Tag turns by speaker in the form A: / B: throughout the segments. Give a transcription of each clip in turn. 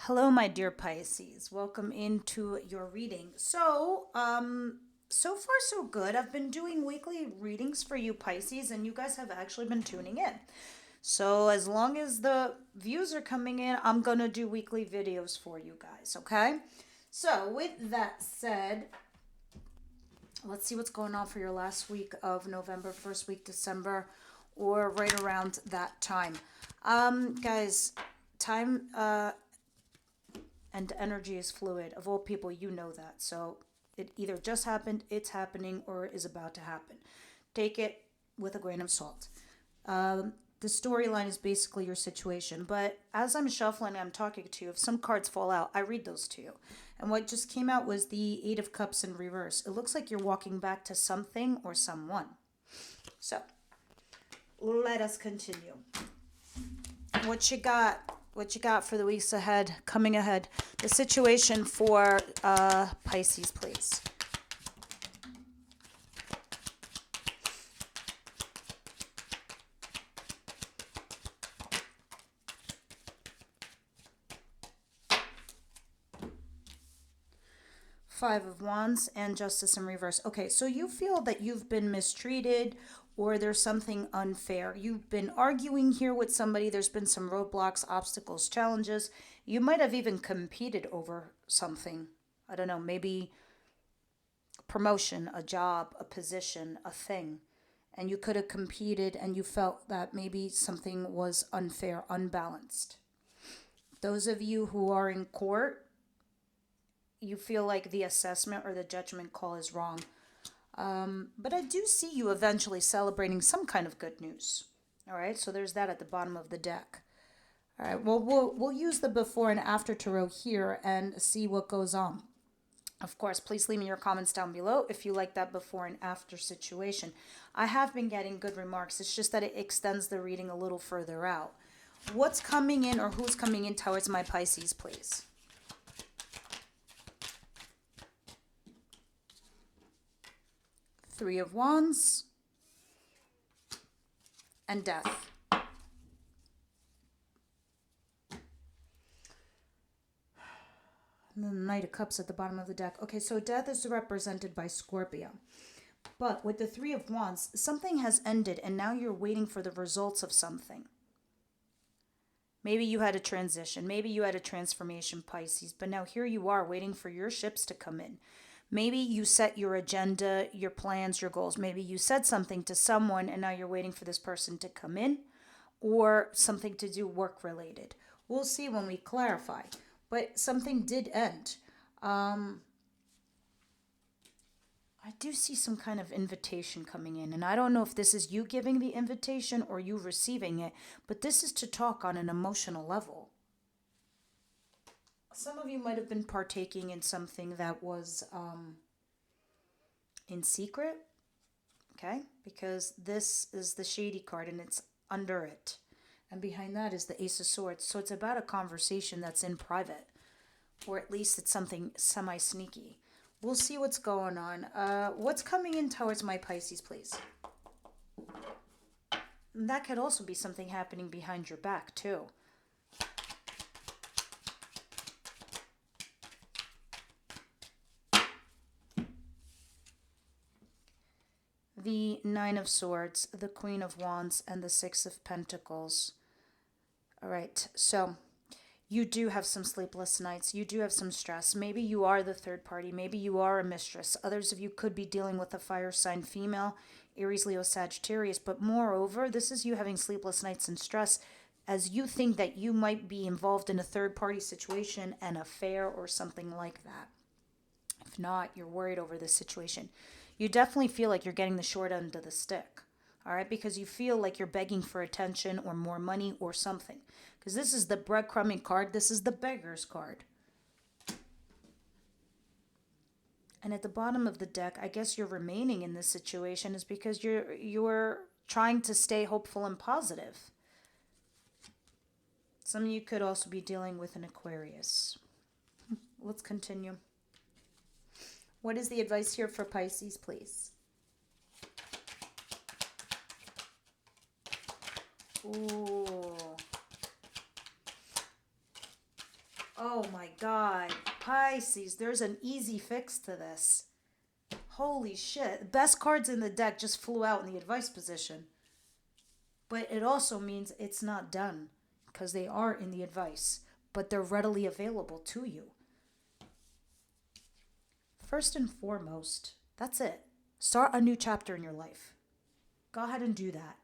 A: Hello, my dear Pisces. Welcome into your reading. So far so good. I've been doing weekly readings for you Pisces, and you guys have actually been tuning in. So as long as the views are coming in, I'm gonna do weekly videos for you guys. Okay. So with that said, let's see what's going on for your last week of November, first week December, or right around that time. Guys, time and energy is fluid. Of all people, you know that. So it either just happened, it's happening, or is about to happen. Take it with a grain of salt. The storyline is basically your situation. But as I'm shuffling, I'm talking to you. If some cards fall out, I read those to you. And what just came out was the Eight of Cups in reverse. It looks like you're walking back to something or someone. So let us continue. What you got? What you got for the weeks ahead, coming ahead? The situation for Pisces, please. Five of Wands and Justice in reverse. Okay, so you feel that you've been mistreated or there's something unfair. You've been arguing here with somebody. There's been some roadblocks, obstacles, challenges. You might have even competed over something. I don't know, maybe promotion, a job, a position, a thing. And you could have competed and you felt that maybe something was unfair, unbalanced. Those of you who are in court, you feel like the assessment or the judgment call is wrong. But I do see you eventually celebrating some kind of good news. All right, so there's that at the bottom of the deck. All right, well, we'll use the before and after tarot here and see what goes on. Of course, please leave me your comments down below if you like that before and after situation. I have been getting good remarks. It's just that it extends the reading a little further out. What's coming in or who's coming in towards my Pisces, please? Three of Wands and Death. And then the Knight of Cups at the bottom of the deck. Okay, so Death is represented by Scorpio. But with the Three of Wands, something has ended and now you're waiting for the results of something. Maybe you had a transition. Maybe you had a transformation, Pisces. But now here you are waiting for your ships to come in. Maybe you set your agenda, your plans, your goals. Maybe you said something to someone and now you're waiting for this person to come in, or something to do work related. We'll see when we clarify. But something did end. I do see some kind of invitation coming in, and I don't know if this is you giving the invitation or you receiving it, but this is to talk on an emotional level. Some of you might have been partaking in something that was in secret, okay? Because this is the shady card and it's under it. And behind that is the Ace of Swords. So it's about a conversation that's in private, or at least it's something semi-sneaky. We'll see what's going on. What's coming in towards my Pisces, please? And that could also be something happening behind your back, too. The Nine of Swords, the Queen of Wands, and the Six of Pentacles. All right, so you do have some sleepless nights. You do have some stress. Maybe you are the third party. Maybe you are a mistress. Others of you could be dealing with a fire sign female, Aries, Leo, Sagittarius. But moreover, this is you having sleepless nights and stress as you think that you might be involved in a third party situation, an affair, or something like that. If not, you're worried over this situation. You definitely feel like you're getting the short end of the stick. All right, because you feel like you're begging for attention or more money or something. Because this is the breadcrumbing card. This is the beggar's card. And at the bottom of the deck, I guess you're remaining in this situation is because you're trying to stay hopeful and positive. Some of you could also be dealing with an Aquarius. Let's continue. What is the advice here for Pisces, please? Ooh. Oh my God. Pisces, there's an easy fix to this. Holy shit. Best cards in the deck just flew out in the advice position. But it also means it's not done because they are in the advice, but they're readily available to you. First and foremost, that's it. Start a new chapter in your life. Go ahead and do that.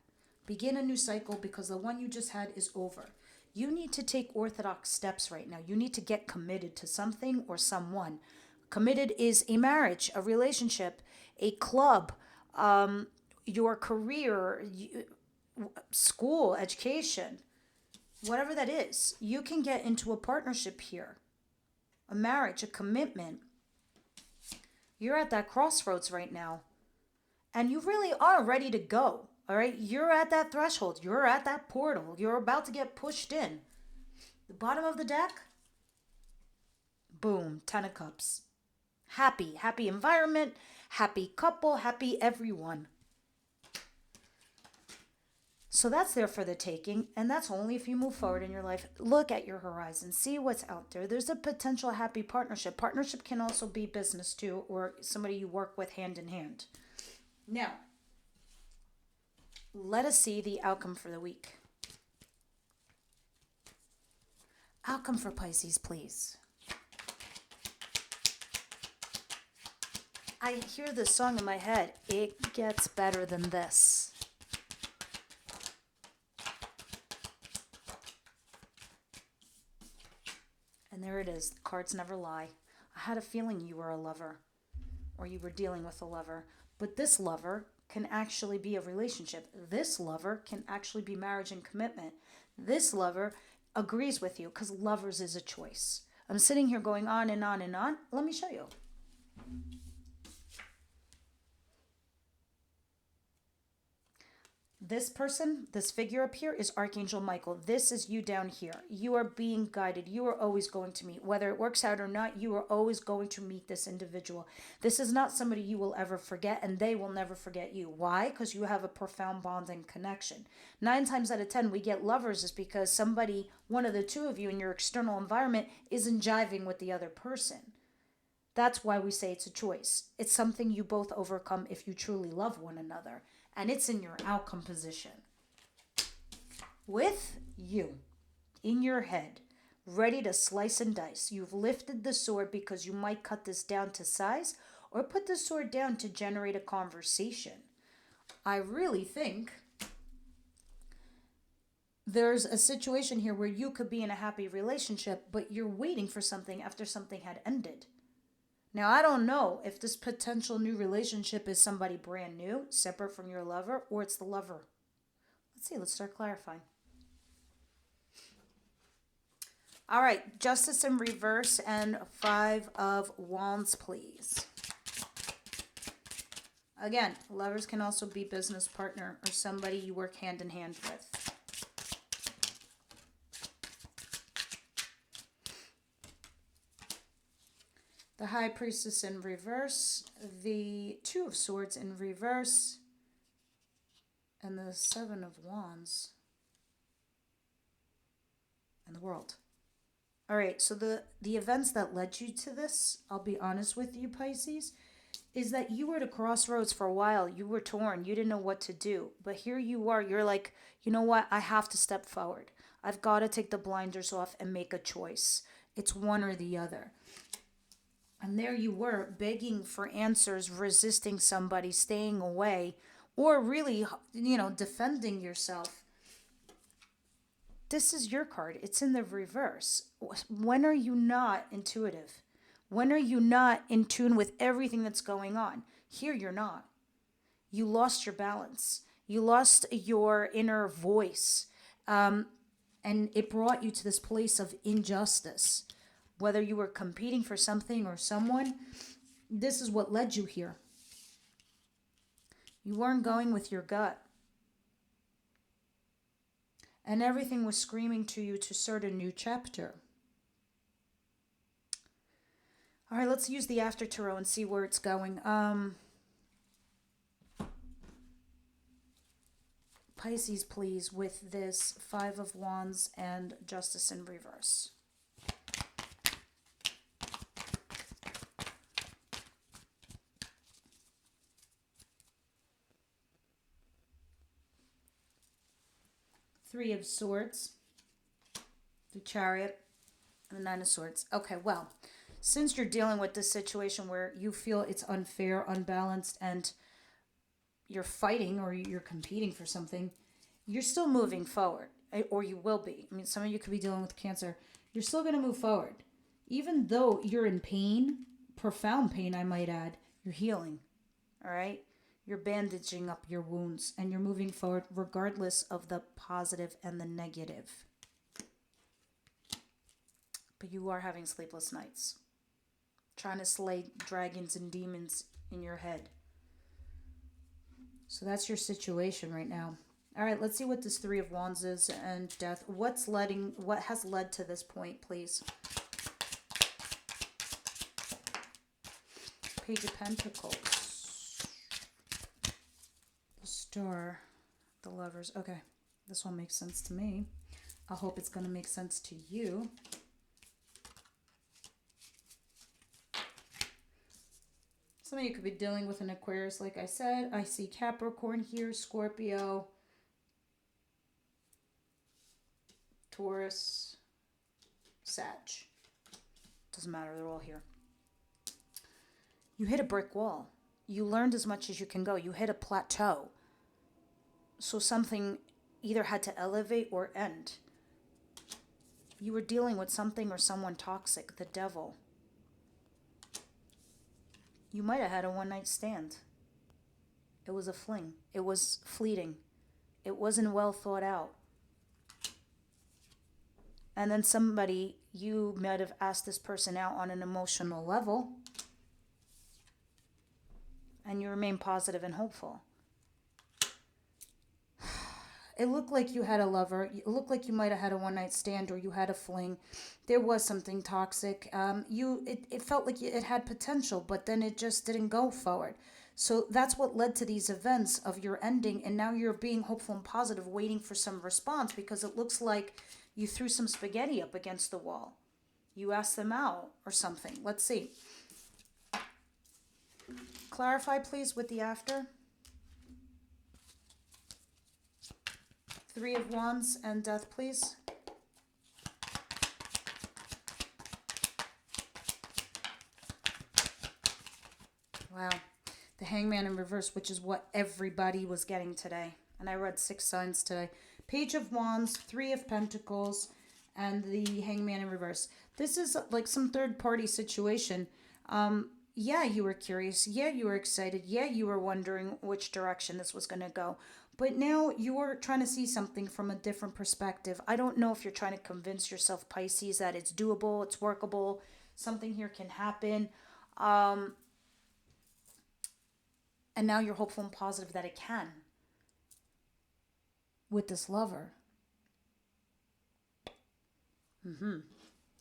A: Begin a new cycle because the one you just had is over. You need to take orthodox steps right now. You need to get committed to something or someone. Committed is a marriage, a relationship, a club, your career, school, education, whatever that is. You can get into a partnership here, a marriage, a commitment. You're at that crossroads right now, and you really are ready to go. All right, you're at that threshold. You're at that portal. You're about to get pushed in. The bottom of the deck, boom, 10 of Cups. Happy environment, happy couple, happy everyone. So that's there for the taking, and that's only if you move forward in your life. Look at your horizon, see what's out there. There's a potential happy partnership. Partnership can also be business too, or somebody you work with hand in hand. Now, let us see the outcome for the week. Outcome for Pisces, please. I hear this song in my head. It gets better than this. And there it is. The cards never lie. I had a feeling you were a lover, or you were dealing with a lover. But this lover can actually be a relationship. This lover can actually be marriage and commitment. This lover agrees with you because lovers is a choice. I'm sitting here going on and on and on. Let me show you. This person, this figure up here is Archangel Michael. This is you down here. You are being guided. You are always going to meet. Whether it works out or not, you are always going to meet this individual. This is not somebody you will ever forget, and they will never forget you. Why? Because you have a profound bond and connection. 9 times out of 10, we get lovers is because somebody, one of the two of you in your external environment, isn't jiving with the other person. That's why we say it's a choice. It's something you both overcome if you truly love one another. And it's in your outcome position. With you, in your head, ready to slice and dice. You've lifted the sword because you might cut this down to size or put the sword down to generate a conversation. I really think there's a situation here where you could be in a happy relationship, but you're waiting for something after something had ended. Now, I don't know if this potential new relationship is somebody brand new, separate from your lover, or it's the lover. Let's see, let's start clarifying. All right, Justice in reverse and 5 of Wands, please. Again, lovers can also be business partner or somebody you work hand in hand with. The High Priestess in reverse, the 2 of Swords in reverse, and the 7 of Wands, and the World. All right, so the events that led you to this, I'll be honest with you, Pisces, is that you were at a crossroads for a while. You were torn. You didn't know what to do. But here you are. You're like, you know what? I have to step forward. I've got to take the blinders off and make a choice. It's one or the other. And there you were, begging for answers, resisting somebody, staying away, or really, defending yourself. This is your card. It's in the reverse. When are you not intuitive? When are you not in tune with everything that's going on? Here you're not. You lost your balance. You lost your inner voice. And it brought you to this place of injustice. Whether you were competing for something or someone, this is what led you here. You weren't going with your gut. And everything was screaming to you to start a new chapter. All right, let's use the After Tarot and see where it's going. Pisces, please, with this 5 of Wands and Justice in reverse. Three of Swords, the Chariot, and the Nine of Swords. Okay, well, since you're dealing with this situation where you feel it's unfair, unbalanced, and you're fighting or you're competing for something, you're still moving forward, or you will be. I mean, some of you could be dealing with cancer. You're still going to move forward. Even though you're in pain, profound pain, I might add, you're healing. All right? You're bandaging up your wounds and you're moving forward regardless of the positive and the negative. But you are having sleepless nights, trying to slay dragons and demons in your head. So that's your situation right now. All right, let's see what this Three of Wands is and Death. What has led to this point, please? Page of Pentacles. The Star. The Lovers. Okay, this one makes sense to me. I hope it's going to make sense to you. Some of you could be dealing with an Aquarius, like I said. I see Capricorn here, Scorpio, Taurus, Sag. Doesn't matter, they're all here. You hit a brick wall. You learned as much as you can go. You hit a plateau. So something either had to elevate or end. You were dealing with something or someone toxic, the devil. You might have had a one-night stand. It was a fling. It was fleeting. It wasn't well thought out. And then somebody, you might have asked this person out on an emotional level. And you remain positive and hopeful. It looked like you had a lover. It looked like you might have had a one-night stand or you had a fling. There was something toxic. It felt like it had potential, but then it just didn't go forward. So that's what led to these events of your ending, and now you're being hopeful and positive, waiting for some response because it looks like you threw some spaghetti up against the wall. You asked them out or something. Let's see. Clarify, please, with the after. Three of Wands and Death, please. Wow. The Hangman in reverse, which is what everybody was getting today. And I read 6 signs today. Page of Wands, Three of Pentacles, and the Hangman in reverse. This is like some third-party situation. Yeah, you were curious. Yeah, you were excited. Yeah, you were wondering which direction this was going to go. But now you're trying to see something from a different perspective. I don't know if you're trying to convince yourself, Pisces, that it's doable, it's workable, something here can happen. And now you're hopeful and positive that it can with this lover.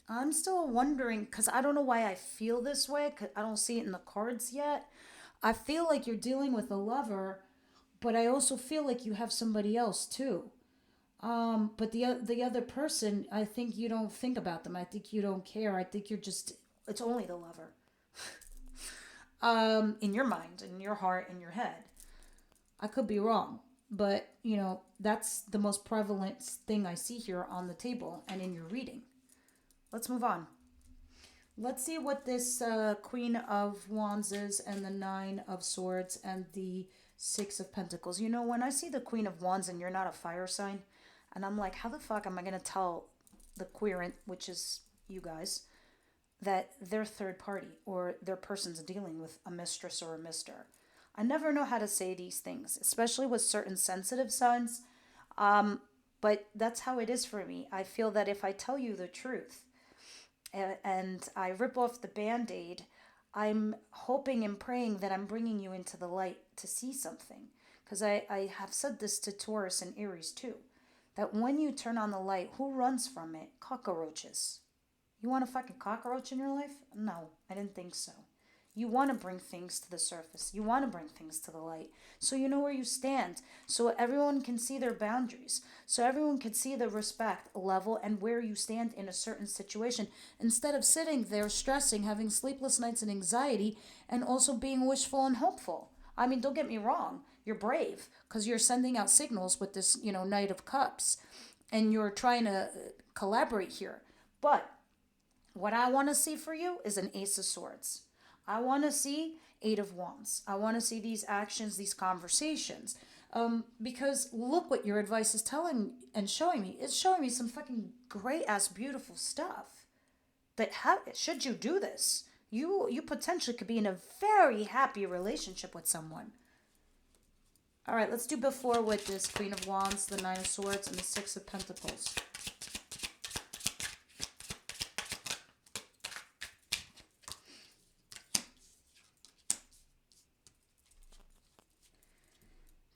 A: I'm still wondering, because I don't know why I feel this way, because I don't see it in the cards yet. I feel like you're dealing with a lover, but I also feel like you have somebody else too. But the other person, I think you don't think about them. I think you don't care. I think it's only the lover. In your mind, in your heart, in your head. I could be wrong, but that's the most prevalent thing I see here on the table and in your reading. Let's move on. Let's see what this Queen of Wands is, and the Nine of Swords, and the Six of Pentacles. When I see the Queen of Wands and you're not a fire sign, and I'm like, how the fuck am I going to tell the querent, which is you guys, that they're third party or their person's dealing with a mistress or a mister? I never know how to say these things, especially with certain sensitive signs. But that's how it is for me. I feel that if I tell you the truth and I rip off the Band-Aid, I'm hoping and praying that I'm bringing you into the light to see something. Because I have said this to Taurus and Aries too. That when you turn on the light, who runs from it? Cockroaches. You want a fucking cockroach in your life? No, I didn't think so. You want to bring things to the surface. You want to bring things to the light. So you know where you stand. So everyone can see their boundaries. So everyone can see the respect level and where you stand in a certain situation. Instead of sitting there stressing, having sleepless nights and anxiety, and also being wishful and hopeful. I mean, don't get me wrong. You're brave because you're sending out signals with this, Knight of Cups, and you're trying to collaborate here. But what I want to see for you is an Ace of Swords. I want to see Eight of Wands. I want to see these actions, these conversations. Because look what your advice is telling and showing me. It's showing me some fucking great ass beautiful stuff. That should you do this, you potentially could be in a very happy relationship with someone. All right, let's do before with this Queen of Wands, the Nine of Swords, and the Six of Pentacles.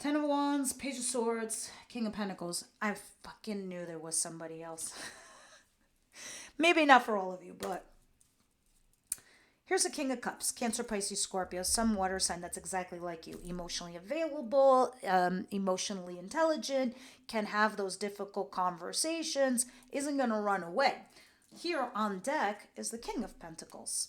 A: Ten of Wands, Page of Swords, King of Pentacles. I fucking knew there was somebody else. Maybe not for all of you, but here's a King of Cups, Cancer, Pisces, Scorpio, some water sign that's exactly like you. Emotionally available, emotionally intelligent, can have those difficult conversations, isn't going to run away. Here on deck is the King of Pentacles.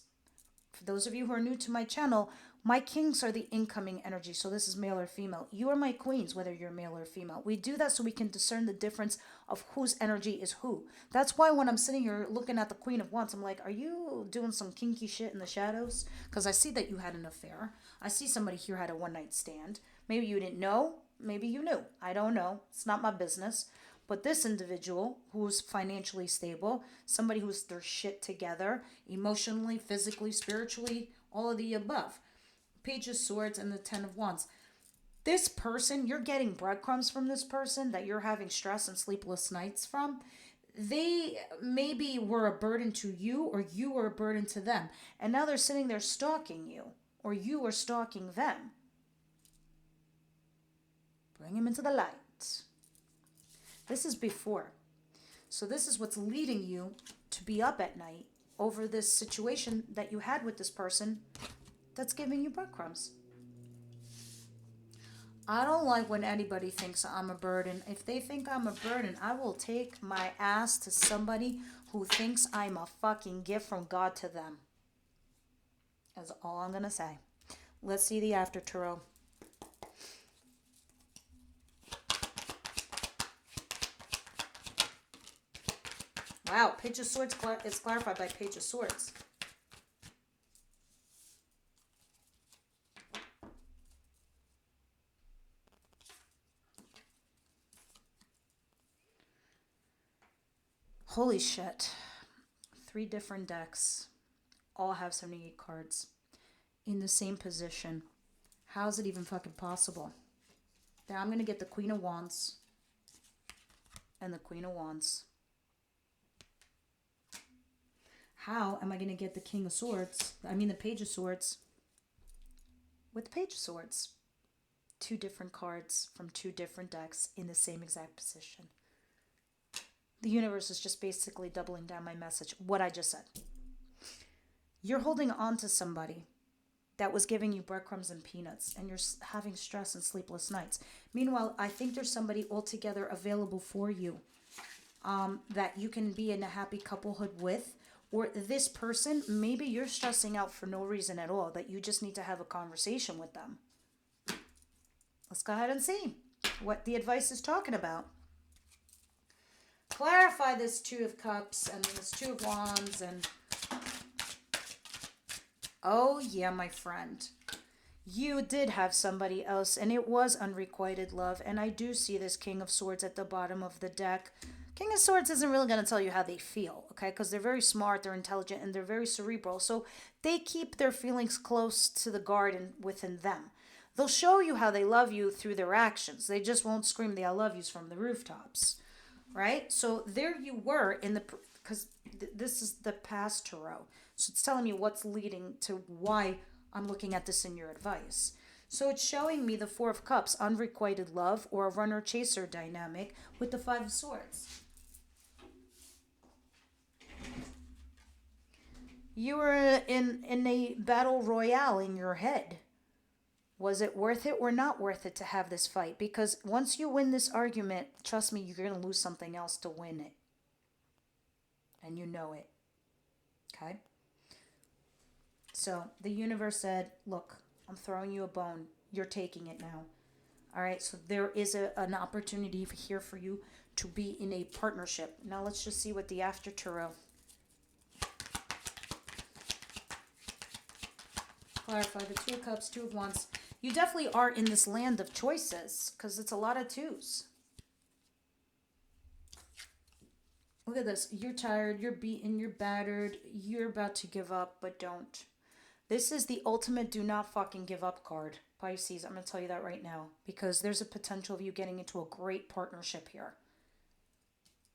A: For those of you who are new to my channel, my kings are the incoming energy. So this is male or female. You are my queens, whether you're male or female. We do that so we can discern the difference of whose energy is who. That's why when I'm sitting here looking at the Queen of Wands, I'm like, are you doing some kinky shit in the shadows? Because I see that you had an affair. I see somebody here had a one-night stand. Maybe you didn't know. Maybe you knew. I don't know. It's not my business. But this individual who's financially stable, somebody who's their shit together, emotionally, physically, spiritually, all of the above. Page of Swords and the Ten of Wands. This person, you're getting breadcrumbs from this person that you're having stress and sleepless nights from. They maybe were a burden to you, or you were a burden to them. And now they're sitting there stalking you, or you are stalking them. Bring him into the light. This is before. So this is what's leading you to be up at night over this situation that you had with this person that's giving you breadcrumbs. I don't like when anybody thinks I'm a burden. If they think I'm a burden, I will take my ass to somebody who thinks I'm a fucking gift from God to them. That's all I'm going to say. Let's see the after tarot. Wow, Page of Swords is clarified by Page of Swords. Holy shit. 3 different decks. All have 78 cards. In the same position. How is it even fucking possible? Now I'm going to get the Queen of Wands. And the Queen of Wands. How am I going to get the King of Swords? I mean the Page of Swords. With the Page of Swords. 2 different cards from 2 different decks in the same exact position. The universe is just basically doubling down my message. What I just said. You're holding on to somebody that was giving you breadcrumbs and peanuts, and you're having stress and sleepless nights. Meanwhile, I think there's somebody altogether available for you that you can be in a happy couplehood with. Or this person, maybe you're stressing out for no reason at all, that you just need to have a conversation with them. Let's go ahead and see what the advice is talking about. Clarify this 2 of Cups and this 2 of Wands and... Oh, yeah, my friend. You did have somebody else, and it was unrequited love. And I do see this King of Swords at the bottom of the deck. King of Swords isn't really going to tell you how they feel, okay? Because they're very smart, they're intelligent, and they're very cerebral. So they keep their feelings close to the garden within them. They'll show you how they love you through their actions. They just won't scream the I love yous from the rooftops. Right? So there you were in the, because this is the past tarot. So it's telling me what's leading to why I'm looking at this in your advice. So it's showing me the 4 of Cups, unrequited love, or a runner-chaser dynamic with the 5 of Swords. You were in a battle royale in your head. Was it worth it or not worth it to have this fight? Because once you win this argument, trust me, you're going to lose something else to win it. And you know it. Okay? So the universe said, look, I'm throwing you a bone. You're taking it now. All right, so there is an opportunity here for you to be in a partnership. Now let's just see what the after tarot. Clarify the Two of Cups, Two of Wands. You definitely are in this land of choices because it's a lot of twos. Look at this. You're tired, you're beaten, you're battered, you're about to give up, but don't. This is the ultimate do not fucking give up card, Pisces. I'm going to tell you that right now because there's a potential of you getting into a great partnership here.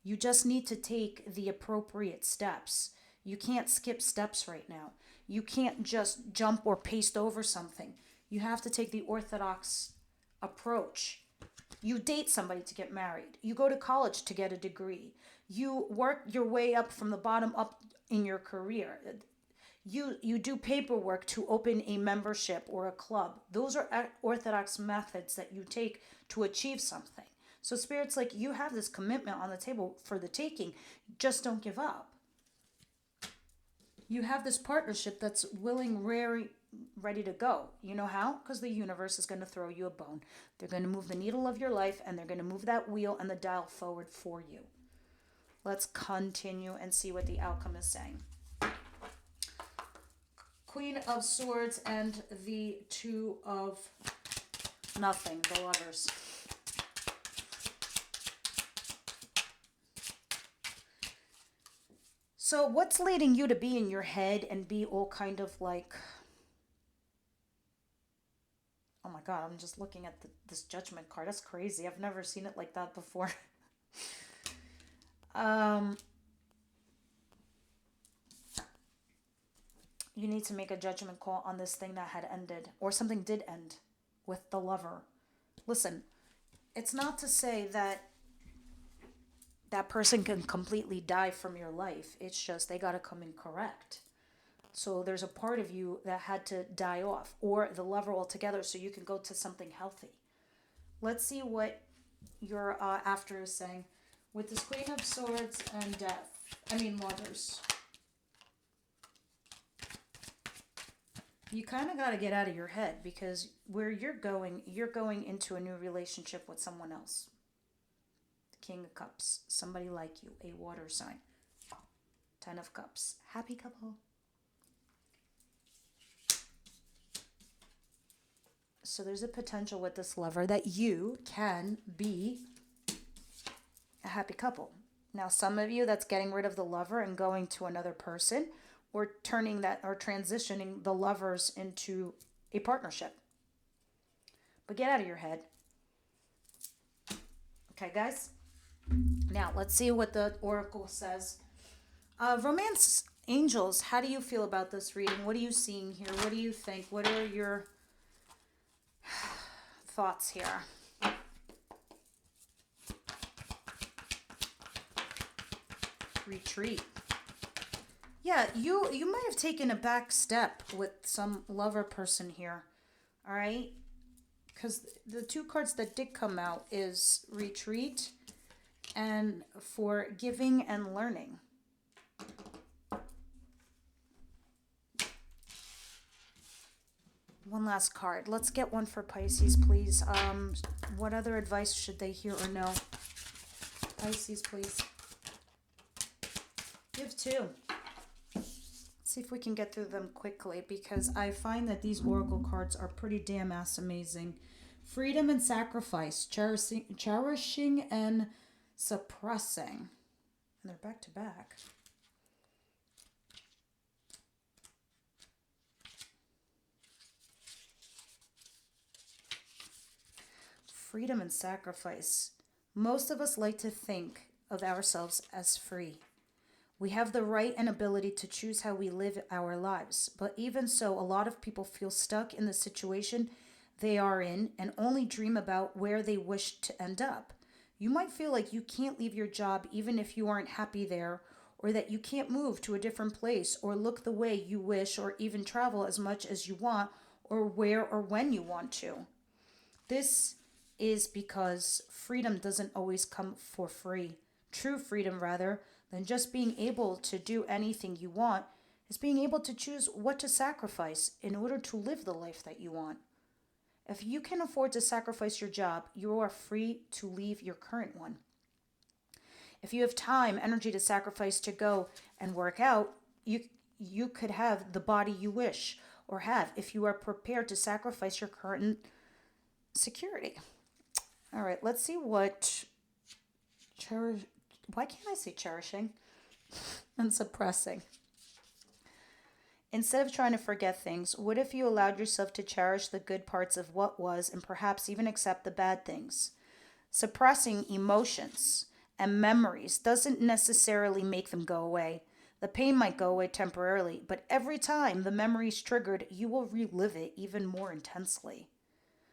A: You just need to take the appropriate steps. You can't skip steps right now. You can't just jump or paste over something. You have to take the orthodox approach. You date somebody to get married. You go to college to get a degree. You work your way up from the bottom up in your career. You do paperwork to open a membership or a club. Those are orthodox methods that you take to achieve something. So Spirit's like, you have this commitment on the table for the taking. Just don't give up. You have this partnership that's willing, ready to go. You know how? Because the universe is going to throw you a bone. They're going to move the needle of your life, and they're going to move that wheel and the dial forward for you. Let's continue and see what the outcome is saying. Queen of Swords and the Two of Nothing, the Lovers. So what's leading you to be in your head and be all kind of like, oh my God, I'm just looking at this Judgment card. That's crazy. I've never seen it like that before. You need to make a judgment call on this thing that had ended, or something did end with the lover. Listen, it's not to say that that person can completely die from your life. It's just they got to come in correct. So there's a part of you that had to die off, or the lover altogether, so you can go to something healthy. Let's see what your after is saying with this Queen of Swords and Lovers. You kind of got to get out of your head because where you're going into a new relationship with someone else. King of Cups, somebody like you, a water sign. 10 of Cups, happy couple. So there's a potential with this lover that you can be a happy couple. Now, some of you, that's getting rid of the lover and going to another person, or turning that or transitioning the lovers into a partnership. But get out of your head. Okay, guys? Now, let's see what the Oracle says. Romance angels, how do you feel about this reading? What are you seeing here? What do you think? What are your thoughts here? Retreat. Yeah, you might have taken a back step with some lover person here. All right? Because the two cards that did come out is retreat and forgiving and learning. One last card. Let's get one for Pisces, please. What other advice should they hear or know? Pisces, please. Give two. Let's see if we can get through them quickly, because I find that these oracle cards are pretty damn ass amazing. Freedom and sacrifice. Cherishing and suppressing. And they're back to back. Freedom and sacrifice. Most of us like to think of ourselves as free. We have the right and ability to choose how we live our lives. But even so, a lot of people feel stuck in the situation they are in and only dream about where they wish to end up. You might feel like you can't leave your job even if you aren't happy there, or that you can't move to a different place or look the way you wish, or even travel as much as you want, or where or when you want to. This is because freedom doesn't always come for free. True freedom, rather than just being able to do anything you want, is being able to choose what to sacrifice in order to live the life that you want. If you can afford to sacrifice your job, you are free to leave your current one. If you have time, energy to sacrifice to go and work out, you could have the body you wish or have if you are prepared to sacrifice your current security. All right, let's see what why can't I say cherishing and suppressing? Instead of trying to forget things, what if you allowed yourself to cherish the good parts of what was and perhaps even accept the bad things? Suppressing emotions and memories doesn't necessarily make them go away. The pain might go away temporarily, but every time the memory is triggered, you will relive it even more intensely.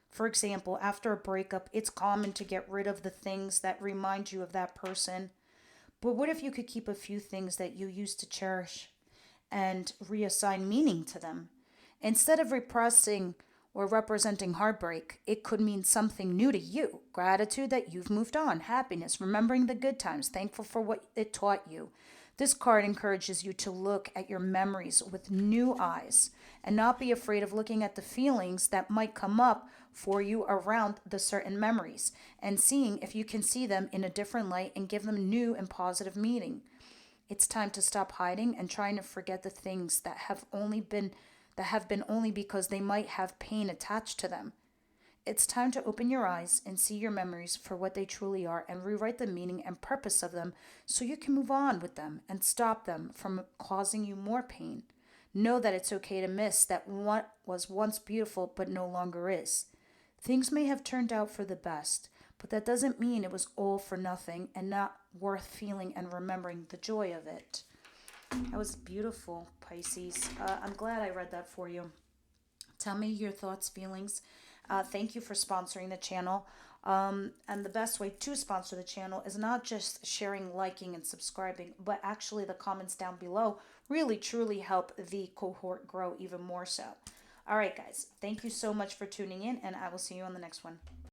A: For example, after a breakup, it's common to get rid of the things that remind you of that person. But what if you could keep a few things that you used to cherish and reassign meaning to them? Instead of repressing or representing heartbreak, it could mean something new to you. Gratitude that you've moved on, happiness, remembering the good times, thankful for what it taught you. This card encourages you to look at your memories with new eyes and not be afraid of looking at the feelings that might come up for you around the certain memories and seeing if you can see them in a different light and give them new and positive meaning. It's time to stop hiding and trying to forget the things that have been only because they might have pain attached to them. It's time to open your eyes and see your memories for what they truly are and rewrite the meaning and purpose of them so you can move on with them and stop them from causing you more pain. Know that it's okay to miss that what was once beautiful but no longer is. Things may have turned out for the best, but that doesn't mean it was all for nothing and not worth feeling and remembering the joy of it. That was beautiful, Pisces. I'm glad I read that for you. Tell me your thoughts, feelings. Thank you for sponsoring the channel. And the best way to sponsor the channel is not just sharing, liking, and subscribing, but actually the comments down below really truly help the cohort grow even more so. All right, guys. Thank you so much for tuning in, and I will see you on the next one.